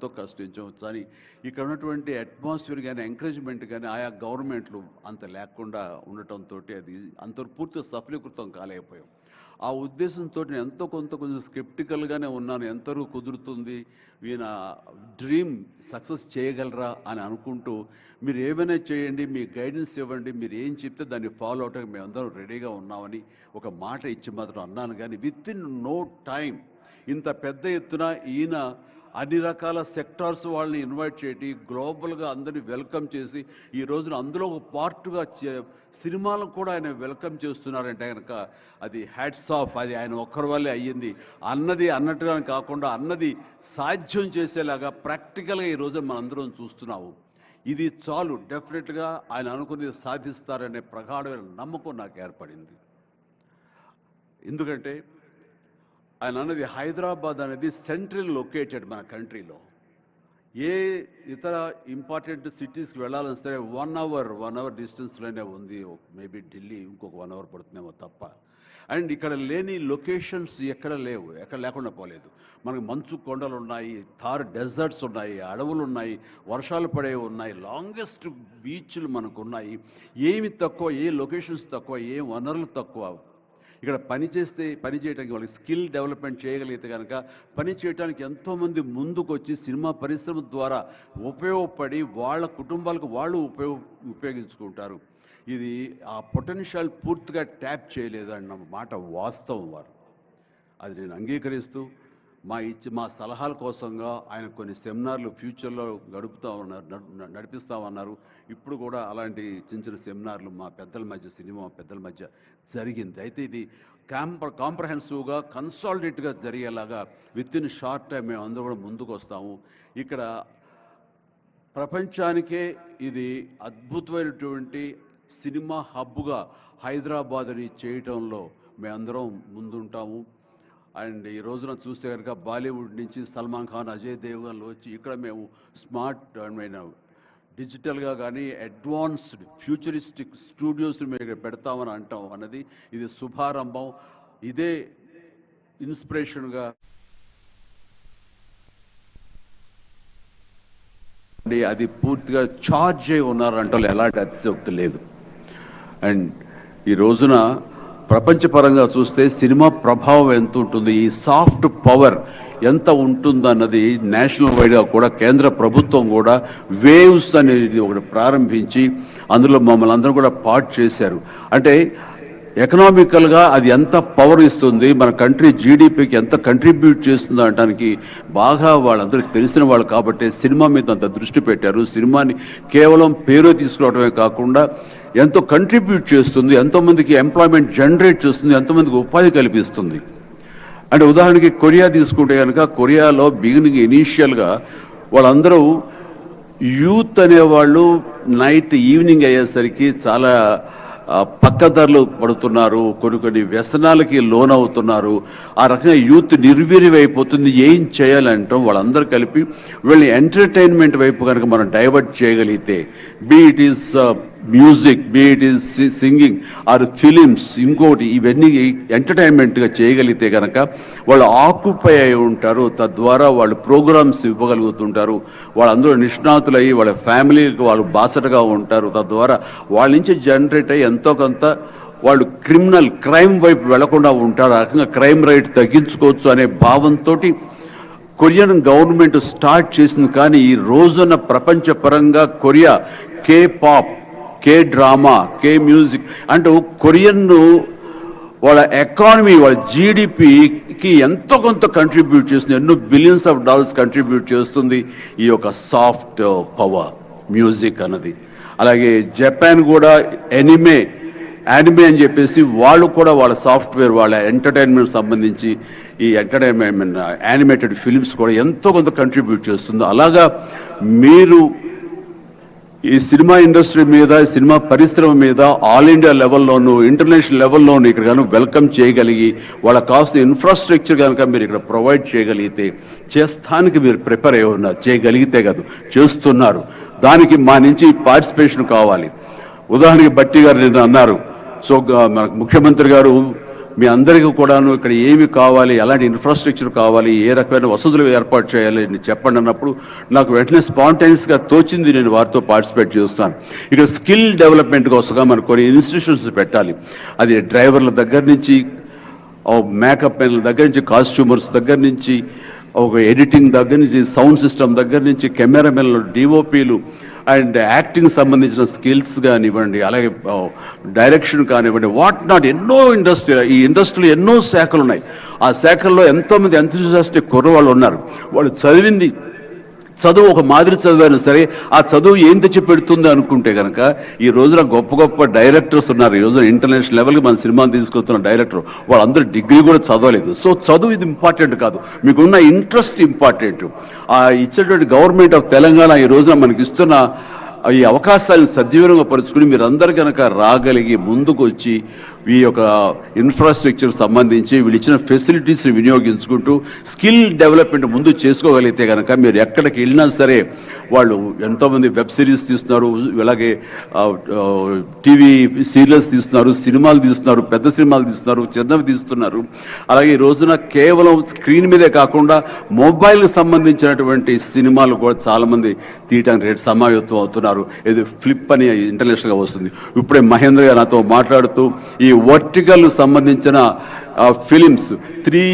ఎంతో కష్టించాం. కానీ ఇక్కడ ఉన్నటువంటి అట్మాస్ఫియర్ కానీ ఎంకరేజ్మెంట్ కానీ ఆయా గవర్నమెంట్లు అంత లేకుండా ఉండటంతో అది అంత పూర్తి సఫలీకృతం కాలేకపోయాం. ఆ ఉద్దేశంతో నేను ఎంతో కొంచెం స్కెప్టికల్గానే ఉన్నాను. ఎంతవరకు కుదురుతుంది, ఈయన డ్రీమ్ సక్సెస్ చేయగలరా అని అనుకుంటూ, మీరు ఏమైనా చేయండి, మీ గైడెన్స్ ఇవ్వండి, మీరు ఏం చెప్తే దాన్ని ఫాలో అవడానికి మేమందరం రెడీగా ఉన్నామని ఒక మాట ఇచ్చి మాత్రం అన్నాను. కానీ విత్ ఇన్ నో టైం ఇంత పెద్ద ఎత్తున ఈయన అన్ని రకాల సెక్టార్స్ వాళ్ళని ఇన్వైట్ చేసి గ్లోబల్గా అందరినీ వెల్కమ్ చేసి ఈ రోజున అందులో ఒక పార్ట్గా సినిమాలను కూడా ఆయన వెల్కమ్ చేస్తున్నారంటే కనుక అది హ్యాట్స్ ఆఫ్. అది ఆయన ఒక్కరి వల్లే అయ్యింది. అన్నట్టుగా కాకుండా అన్నది సాధ్యం చేసేలాగా ప్రాక్టికల్గా ఈ రోజున మనందరం చూస్తున్నాము. ఇది చాలు, డెఫినెట్గా ఆయన అనుకున్నది సాధిస్తారనే ప్రగాఢమైన నమ్మకం నాకు ఏర్పడింది. ఎందుకంటే ఆయన అన్నది హైదరాబాద్ అనేది సెంట్రల్ లొకేటెడ్ మన కంట్రీలో. ఏ ఇతర ఇంపార్టెంట్ సిటీస్కి వెళ్ళాలని సరే 1 అవర్ డిస్టెన్స్లోనే ఉంది. మేబీ ఢిల్లీ ఇంకొక 1 అవర్ పడుతుందేమో తప్ప. అండ్ ఇక్కడ లేని లొకేషన్స్ ఎక్కడ లేవు, ఎక్కడ లేకుండా పోలేదు. మనకు మంచు కొండలు ఉన్నాయి, థార్ డెజర్ట్స్ ఉన్నాయి, అడవులు ఉన్నాయి, వర్షాలు పడేవి ఉన్నాయి, లాంగెస్ట్ బీచ్లు మనకు ఉన్నాయి. ఏమి తక్కువ, ఏ లొకేషన్స్ తక్కువ, ఏ వనరులు తక్కువ. ఇక్కడ పని చేయడానికి వాళ్ళకి స్కిల్ డెవలప్మెంట్ చేయగలిగితే కనుక పని చేయడానికి ఎంతోమంది ముందుకు వచ్చి సినిమా పరిశ్రమ ద్వారా ఉపయోగపడి వాళ్ళ కుటుంబాలకు వాళ్ళు ఉపయోగించుకుంటారు. ఇది ఆ పొటెన్షియల్ పూర్తిగా ట్యాప్ చేయలేదన్న మాట వాస్తవం. వారు అది నేను అంగీకరిస్తూ మా సలహాల కోసంగా ఆయన కొన్ని సెమినార్లు ఫ్యూచర్లో నడిపిస్తామన్నారు. ఇప్పుడు కూడా అలాంటి చిన్న సెమినార్లు మా పెద్దల మధ్య, సినిమా పెద్దల మధ్య జరిగింది. అయితే ఇది కాంప్రహెన్సివ్గా కన్సాలిడేట్గా జరిగేలాగా విత్ ఇన్ షార్ట్ టైం మేము అందరూ కూడా ముందుకు వస్తాము. ఇక్కడ ప్రపంచానికే ఇది అద్భుతమైనటువంటి సినిమా హబ్గా హైదరాబాద్ని చేయటంలో మేమందరం ముందుంటాము. అండ్ ఈ రోజున చూస్తే కనుక బాలీవుడ్ నుంచి సల్మాన్ ఖాన్, అజయ్ దేవ్గన్లు వచ్చి ఇక్కడ మేము స్మార్ట్ డిజిటల్గా కానీ అడ్వాన్స్డ్ ఫ్యూచరిస్టిక్ స్టూడియోస్ మేము పెడతామని అంటాం అన్నది ఇది శుభారంభం. ఇదే ఇన్స్పిరేషన్గా అది పూర్తిగా ఛార్జ్ అయి ఉన్నారంటే ఎలాంటి అతిశయోక్తి లేదు. అండ్ ఈ రోజున ప్రపంచపరంగా చూస్తే సినిమా ప్రభావం ఎంత ఉంటుంది, ఈ సాఫ్ట్ పవర్ ఎంత ఉంటుందన్నది నేషనల్ వైడ్గా కూడా కేంద్ర ప్రభుత్వం కూడా వేవ్స్ అనేది ఒకటి ప్రారంభించి అందులో మమ్మల్ని అందరూ కూడా పార్ట్ చేశారు. అంటే ఎకనామికల్గా అది ఎంత పవర్ ఇస్తుంది, మన కంట్రీ జీడిపికి ఎంత కంట్రిబ్యూట్ చేస్తుందో అనడానికి బాగా వాళ్ళందరికీ తెలిసిన వాళ్ళు కాబట్టి సినిమా మీద అంత దృష్టి పెట్టారు. సినిమాని కేవలం పేరు తీసుకురావడమే కాకుండా ఎంతో కంట్రిబ్యూట్ చేస్తుంది, ఎంతోమందికి ఎంప్లాయ్మెంట్ జనరేట్ చేస్తుంది, ఎంతోమందికి ఉపాధి కల్పిస్తుంది. అంటే ఉదాహరణకి కొరియా తీసుకుంటే కనుక కొరియాలో బిగినింగ్ ఇనీషియల్గా వాళ్ళందరూ యూత్ అనేవాళ్ళు నైట్ ఈవినింగ్ అయ్యేసరికి చాలా పక్కదారులు పడుతున్నారు, కొన్ని వ్యసనాలకి లోనవుతున్నారు. ఆ రకంగా యూత్ నిర్వీర్యం అయిపోతుంది. ఏం చేయాలంటాం వాళ్ళందరూ కలిపి వీళ్ళని ఎంటర్టైన్మెంట్ వైపు కనుక మనం డైవర్ట్ చేయగలిగితే, be it is music, be it is singing or films, ఇంకోటి ఇవన్నీ ఎంటర్టైన్మెంట్గా చేయగలిగితే కనుక వాళ్ళు ఆక్యుపై అయి ఉంటారు. తద్వారా వాళ్ళు ప్రోగ్రామ్స్ ఇవ్వగలుగుతుంటారు. వాళ్ళందరూ నిష్ణాతులయ్యి వాళ్ళ ఫ్యామిలీకి వాళ్ళు బాసటగా ఉంటారు. తద్వారా వాళ్ళ నుంచి జనరేట్ అయ్యి ఎంతో కొంత వాళ్ళు క్రైమ్ వైపు వెళ్లకుండా ఉంటారు. ఆ రకంగా క్రైమ్ రేట్ తగ్గించుకోవచ్చు అనే భావంతో కొరియన్ గవర్నమెంట్ స్టార్ట్ చేసింది. కానీ ఈ రోజున ప్రపంచపరంగా Korea K pop, K drama, K music అంటూ కొరియన్ వాళ్ళ ఎకానమీ, వాళ్ళ జీడిపికి ఎంతో కొంత కంట్రిబ్యూట్ చేస్తుంది. ఎన్నో బిలియన్స్ ఆఫ్ డాలర్స్ కంట్రిబ్యూట్ చేస్తుంది ఈ యొక్క సాఫ్ట్ పవర్ మ్యూజిక్ అన్నది. అలాగే జపాన్ కూడా యానిమే అని చెప్పేసి వాళ్ళు కూడా వాళ్ళ సాఫ్ట్వేర్, వాళ్ళ ఎంటర్టైన్మెంట్ సంబంధించి ఈ ఎంటర్టైన్మెంట్ యానిమేటెడ్ ఫిలిమ్స్ కూడా ఎంతో కొంత కంట్రిబ్యూట్ చేస్తుంది. అలాగా మీరు ఈ సినిమా ఇండస్ట్రీ మీద, సినిమా పరిశ్రమ మీద ఆల్ ఇండియా లెవెల్లోనూ ఇంటర్నేషనల్ లెవెల్లోనూ ఇక్కడ కనుక వెల్కమ్ చేయగలిగి వాళ్ళకి కావాల్సిన ఇన్ఫ్రాస్ట్రక్చర్ కనుక మీరు ఇక్కడ ప్రొవైడ్ చేయగలిగితే, చేస్తానికి మీరు ప్రిపేర్ అయి ఉన్నారు, చేయగలిగితే కాదు చేస్తున్నారు. దానికి మా నుంచి పార్టిసిపేషన్ కావాలి. ఉదాహరణకి బట్టి గారు నిన్న అన్నారు, సో మనకు ముఖ్యమంత్రి గారు మీ అందరికీ కూడాను ఇక్కడ ఏమి కావాలి, ఎలాంటి ఇన్ఫ్రాస్ట్రక్చర్ కావాలి, ఏ రకమైన వసతులు ఏర్పాటు చేయాలి అని చెప్పండి అన్నప్పుడు నాకు వెంటనే స్పాంటైనియస్గా తోచింది, నేను వారితో పార్టిసిపేట్ చేస్తాను. ఇక్కడ స్కిల్ డెవలప్మెంట్ కోసంగా మనకు కొన్ని ఇన్స్టిట్యూషన్స్ పెట్టాలి. అది డ్రైవర్ల దగ్గర నుంచి, మేకప్ మెన్ల దగ్గర నుంచి, కాస్ట్యూమర్స్ దగ్గర నుంచి, ఒక ఎడిటింగ్ దగ్గర నుంచి, సౌండ్ సిస్టమ్ దగ్గర నుంచి, కెమెరామెన్లు, డిఓపీలు అండ్ యాక్టింగ్ సంబంధించిన స్కిల్స్ కానివ్వండి, అలాగే డైరెక్షన్ కానివ్వండి, వాట్ నాట్, ఎన్నో ఈ ఇండస్ట్రీలో ఎన్నో శాఖలు ఉన్నాయి. ఆ శాఖల్లో ఎంతోమంది ఎంతూజియాస్టిక్ కుర్రవాళ్ళు ఉన్నారు. వాళ్ళు చదువు ఒక మాదిరి చదివాను సరే, ఆ చదువు ఏం తెచ్చి పెడుతుంది అనుకుంటే కనుక ఈ రోజున గొప్ప గొప్ప డైరెక్టర్స్ ఉన్నారు. ఈ రోజున ఇంటర్నేషనల్ లెవెల్కి మన సినిమాలు తీసుకొస్తున్న డైరెక్టర్ వాళ్ళందరూ డిగ్రీ కూడా చదవలేదు. సో చదువు ఇది ఇంపార్టెంట్ కాదు, మీకున్న ఇంట్రెస్ట్ ఇంపార్టెంట్. ఆ ఇచ్చేటువంటి గవర్నమెంట్ ఆఫ్ తెలంగాణ ఈ రోజున మనకి ఇస్తున్న ఈ అవకాశాలను సద్వినియోగం పరుచుకుని మీరందరూ కనుక రాగలిగి ముందుకు వచ్చి ఈ యొక్క ఇన్ఫ్రాస్ట్రక్చర్ సంబంధించి వీళ్ళు ఇచ్చిన ఫెసిలిటీస్ని వినియోగించుకుంటూ స్కిల్ డెవలప్మెంట్ ముందు చేసుకోగలిగితే కనుక మీరు ఎక్కడికి వెళ్ళినా సరే, వాళ్ళు ఎంతోమంది వెబ్ సిరీస్ తీస్తున్నారు, అలాగే టీవీ సీరియల్స్ తీస్తున్నారు, సినిమాలు తీస్తున్నారు, పెద్ద సినిమాలు తీస్తున్నారు, చిన్నవి తీస్తున్నారు. అలాగే ఈ రోజున కేవలం స్క్రీన్ మీదే కాకుండా మొబైల్కి సంబంధించినటువంటి సినిమాలు కూడా చాలామంది తీయటానికి సమాయత్తం అవుతున్నారు. ఇది ఫ్లిప్ అని ఇంటర్నేషనల్గా వస్తుంది. ఇప్పుడే మహేంద్ర గారు నాతో మాట్లాడుతూ ఈ వర్టికల్ సంబంధించిన ఫిలిమ్స్ 3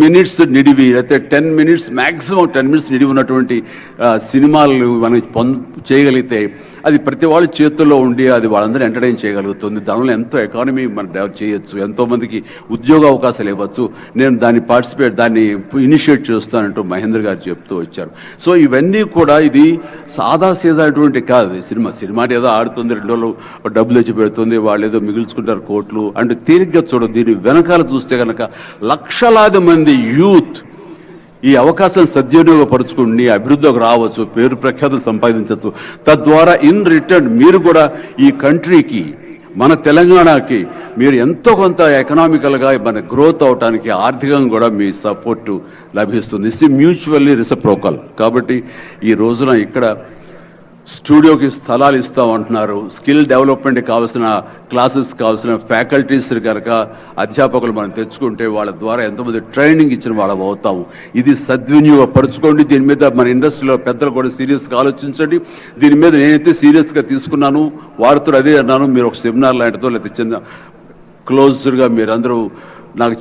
minutes నిడివి, అయితే 10 minutes మ్యాక్సిమం 10 minutes నిడివి ఉన్నటువంటి సినిమాలు మనం చేయగలిగితే అది ప్రతి వాళ్ళ చేతుల్లో ఉండి అది వాళ్ళందరూ ఎంటర్టైన్ చేయగలుగుతుంది. దానివల్ల ఎంతో ఎకానమీ మనం డెవలప్ చేయొచ్చు, ఎంతోమందికి ఉద్యోగ అవకాశాలు ఇవ్వచ్చు. నేను దాన్ని ఇనిషియేట్ చేస్తానంటూ మహేంద్ర గారు చెప్తూ వచ్చారు. సో ఇవన్నీ కూడా ఇది సాదాసీదాటువంటి కాదు. సినిమా ఏదో ఆడుతుంది, 2 రోజులు డబ్బులు తెచ్చి పెడుతుంది, వాళ్ళు ఏదో మిగుల్చుకుంటారు కోట్లు అంటే తేలిగ్గా చూడదు. దీని వెనకాల చూస్తే కనుక లక్షలాది మంది యూత్ ఈ అవకాశం సద్వినియోగపరుచుకుని అభివృద్ధికి రావచ్చు, పేరు ప్రఖ్యాతులు సంపాదించవచ్చు. తద్వారా ఇన్ రిటర్న్ మీరు కూడా ఈ కంట్రీకి, మన తెలంగాణకి మీరు ఎంతో కొంత ఎకనామికల్గా మన గ్రోత్ అవడానికి ఆర్థికంగా కూడా మీ సపోర్టు లభిస్తుంది. ఇది మ్యూచువల్లీ రిసిప్రోకల్. కాబట్టి ఈ రోజున ఇక్కడ స్టూడియోకి స్థలాలు ఇస్తామంటున్నారు. స్కిల్ డెవలప్మెంట్కి కావాల్సిన క్లాసెస్ కావాల్సిన ఫ్యాకల్టీస్ కనుక అధ్యాపకులు మనం తెచ్చుకుంటే వాళ్ళ ద్వారా ఎంతోమంది ట్రైనింగ్ ఇచ్చిన వాళ్ళం అవుతాము. ఇది సద్వినియోగపరచుకోండి. దీని మీద మన ఇండస్ట్రీలో పెద్దలు కూడా సీరియస్గా ఆలోచించండి. దీని మీద నేనైతే సీరియస్గా తీసుకున్నాను, వారితో అదే అన్నాను. మీరు ఒక సెమినార్ లాంటిదో లేకపోతే చిన్న క్లోజ్డ్గా మీరందరూ నాకు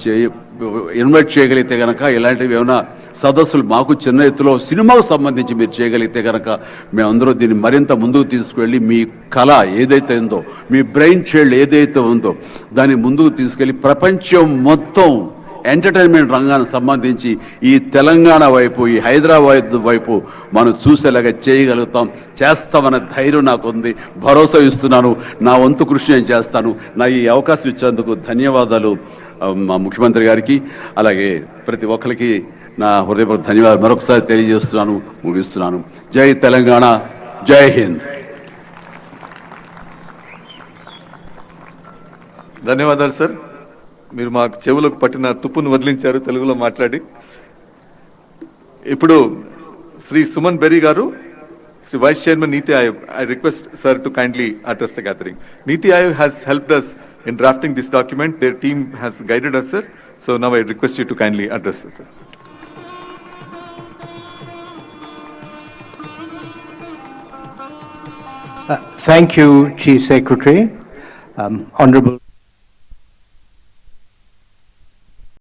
ఇన్వైట్ చేయగలిగితే కనుక ఇలాంటివి ఏమైనా సదస్సులు మాకు చిన్న ఎత్తులో సినిమాకు సంబంధించి మీరు చేయగలిగితే కనుక మేమందరూ దీన్ని మరింత ముందుకు తీసుకువెళ్ళి మీ కళ ఏదైతే ఉందో, మీ బ్రెయిన్ చైల్డ్ ఏదైతే ఉందో దాన్ని ముందుకు తీసుకెళ్ళి ప్రపంచం మొత్తం ఎంటర్టైన్మెంట్ రంగానికి సంబంధించి ఈ తెలంగాణ వైపు, ఈ హైదరాబాద్ వైపు మనం చూసేలాగా చేస్తామన్న ధైర్యం నాకుంది, భరోసా ఇస్తున్నాను. నా వంతు కృషి నేను చేస్తాను. నా ఈ అవకాశం ఇచ్చేందుకు ధన్యవాదాలు మా ముఖ్యమంత్రి గారికి, అలాగే ప్రతి ఒక్కరికి నా హృదయపూర్వక ధన్యవాదాలు మరొకసారి తెలియజేస్తున్నాను, ముగిస్తున్నాను. జై తెలంగాణ, జై హింద్. ధన్యవాదాలు సార్. మీరు మా చెవులకు పట్టిన తుప్పును వదిలించారు తెలుగులో మాట్లాడి. ఇప్పుడు శ్రీ సుమన్ బెర్రీ గారు, Shri vice chairman NITI Aayog. I request sir to kindly address the gathering. Niti Aayog has helped us in drafting this document. Their team has guided us, sir. So now I request you to kindly address us, sir. Thank you, Chief Secretary. Honorable